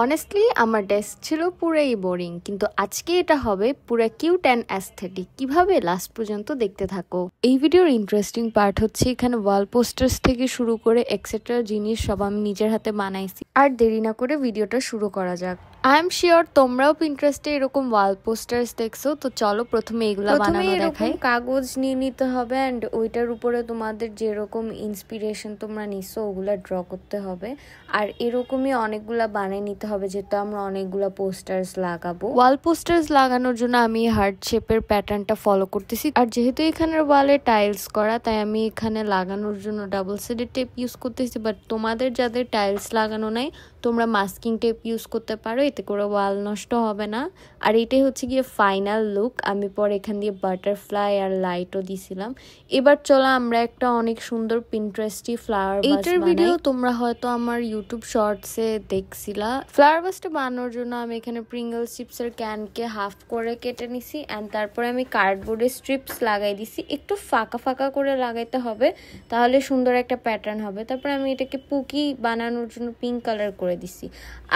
Honestly আমার desk ছিল পুরাই বোরিং, কিন্তু আজকে এটা হবে পুরা কিউট অ্যান্ড অ্যাস্থেটিক। কিভাবে লাস্ট পর্যন্ত দেখতে থাকো। এই ভিডিওর ইন্টারেস্টিং পার্ট হচ্ছে এখানে ওয়াল পোস্টার্স থেকে শুরু করে এক্সেট্রা জিনিস সব আমি নিজের হাতে বানাইছি। আর দেরি না করে ভিডিওটা শুরু করা যাক। আই এম শিওর তোমরাও পিন্টারেস্টে এরকম ওয়াল পোস্টার্স দেখছো, তো চলো প্রথমে এগুলা বানানো দেখাই। কাগজ নিয়ে নিতে হবে অ্যান্ড ওইটার উপরে তোমাদের যেরকম ইন্সপিরেশন তোমরা নিছো ওগুলা ড্র করতে হবে। আর এরকমই অনেকগুলা বানিয়ে নিতে হবে, যেহেতু আমরা অনেকগুলা পোস্টার্স লাগাবো। ওয়াল পোস্টার্স লাগানোর জন্য আমি হার্ট শেপের প্যাটার্নটা ফলো করতেছি। আর যেহেতু এখানের ওয়ালে টাইলস করা, তাই আমি এখানে লাগানোর জন্য ডাবল সাইডেড টেপ ইউজ করতেছি। বাট তোমাদের যাদের টাইলস লাগানো নাই তোমরা মাস্কিং টেপ ইউজ করতে পারো, এতে করে ওয়াল নষ্ট হবে না। আর এটাই হচ্ছে গিয়ে ফাইনাল লুক। আমি পরে এখান দিয়ে বাটারফ্লাই আর লাইটও দিছিলাম। এবার চলো আমরা একটা অনেক সুন্দর পিন্টারেস্টি ফ্লাওয়ার ভাস বানাই। এইটার ভিডিও তোমরা হয়তো আমার ইউটিউব শর্টসে দেখছিলা। ফ্লাওয়ার ভাসটা বানানোর জন্য আমি এখানে প্রিঙ্গল চিপসের ক্যানকে হাফ করে কেটে নিছি অ্যান্ড তারপরে আমি কার্ডবোর্ডের স্ট্রিপস লাগাই দিছি। একটু ফাঁকা ফাঁকা করে লাগাইতে হবে, তাহলে সুন্দর একটা প্যাটার্ন হবে। তারপরে আমি এটাকে পুকি বানানোর জন্য পিঙ্ক কালার করে দিছি।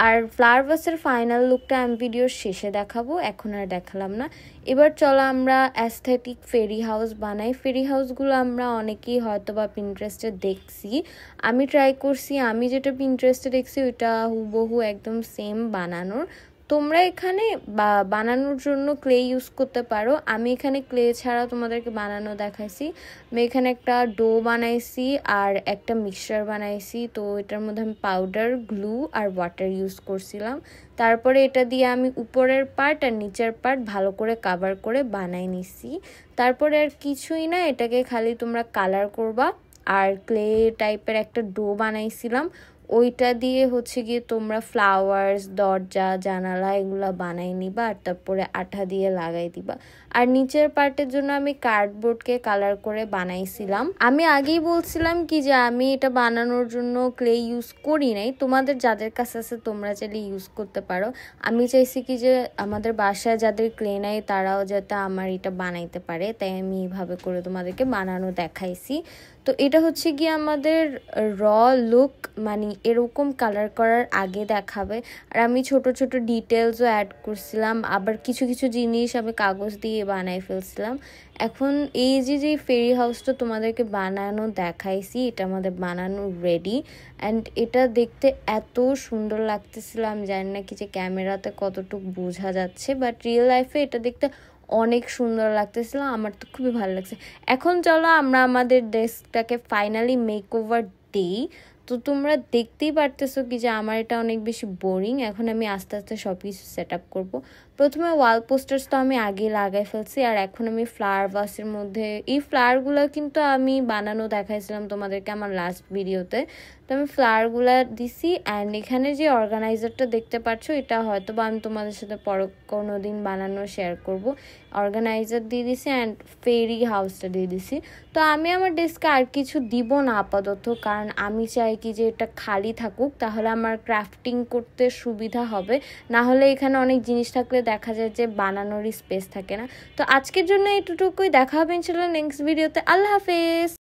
আর ফ্লাওয়ার ভাসের ফাইনাল লুকটা আমি ভিডিওর শেষে দেখাবো, এখন আর দেখালাম না। এবার চলো আমরা অ্যাস্থেটিক ফেরি হাউস বানাই। ফেরি হাউসগুলো আমরা অনেকেই হয়তো বা পিন্টারেস্টে দেখছি। আমি ট্রাই করছি, আমি যেটা পিন্টারেস্টে দেখছি ওইটা হুবহু একদম সেম বানানোর। তোমরা এখানে বানানোর জন্য ক্লে ইউজ করতে পারো। আমি এখানে ক্লে ছাড়া তোমাদেরকে বানানো দেখাইছি। আমি এখানে একটা ডো বানাইছি আর একটা মিক্সচার বানাইছি। তো এটার মধ্যে আমি পাউডার, গ্লু আর ওয়াটার ইউজ করছিলাম। তারপরে এটা দিয়ে আমি উপরের পার্ট আর নিচের পার্ট ভালো করে কাভার করে বানাই নিছি। তারপরে আর কিছুই না, এটাকে খালি তোমরা কালার করবা। আর ক্লে টাইপের একটা ডো বানাইছিলাম, ওইটা দিয়ে হচ্ছে গিয়ে তোমরা ফ্লাওয়ার্স, দরজা, জানালা এগুলা বানাই নিবা আর তারপরে আঠা দিয়ে লাগাই দিবা। আর নিচের পার্টের জন্য আমি কার্ডবোর্ডকে কালার করে বানাইছিলাম। আমি আগেই বলছিলাম কি যে আমি এটা বানানোর জন্য ক্লে ইউজ করি নাই। তোমাদের যাদের কাছে আছে তোমরা চাইলে ইউজ করতে পারো। আমি চাইছি কি যে আমাদের বাসায় যাদের ক্লে নাই তারাও যাতে আমার এটা বানাইতে পারে, তাই আমি এইভাবে করে তোমাদেরকে বানানো দেখাইছি। তো এটা হচ্ছে গিয়ে আমাদের র লুক, মানে এরকম কালার করার আগে দেখাবে। আর আমি ছোট ছোট ডিটেলসও অ্যাড করছিলাম, আবার কিছু কিছু জিনিস আমি কাগজ দিয়ে বানাই ফেলছিলাম। এখন এই যে ফেরি হাউসটা তোমাদেরকে বানানো দেখাইছি, এটা আমাদের বানানো রেডি। অ্যান্ড এটা দেখতে এত সুন্দর লাগতেছিল, আমি জানি না কি যে ক্যামেরাতে কতটুকু বোঝা যাচ্ছে, বাট রিয়েল লাইফে এটা দেখতে অনেক সুন্দর লাগতেছিল। আমার তো খুবই ভালো লাগছে। এখন চলো আমরা আমাদের ডেস্কটাকে ফাইনালি মেক ওভার দিই। তো তোমরা দেখতেই পারতেছো কি যে আমার এটা অনেক বেশি বোরিং। এখন আমি আস্তে আস্তে সব কিছু সেট আপ করবো। প্রথমে ওয়াল পোস্টার্স তো আমি আগে লাগাই ফেলছি, আর এখন আমি ফ্লাওয়ার ভাসের মধ্যে এই ফ্লাওয়ারগুলো কিন্তু আমি বানানো দেখাইছিলাম তোমাদেরকে আমার লাস্ট ভিডিওতে। তো আমি ফ্লাওয়ারগুলো দিছি অ্যান্ড এখানে যে অর্গানাইজারটা দেখতে পাচ্ছ এটা হয়তো বা আমি তোমাদের সাথে পরে কোনো দিন বানানো শেয়ার করব। অর্গানাইজার দিয়ে দিছি অ্যান্ড ফেরি হাউসটা দিয়ে দিছি। তো আমি আমার ডেস্কে আর কিছু দিব না আপাতত, কারণ আমি চাই কি যে এটা খালি থাকুক, তাহলে আমার ক্রাফটিং করতে সুবিধা হবে। না হলে এখানে অনেক জিনিস থাকলে দেখা যায় যে বানানোরই স্পেস থাকে না। তো আজকের জন্য এটুকুই, দেখা হবে ইনশাআল্লাহ নেক্সট ভিডিওতে। আল্লাহ হাফেজ।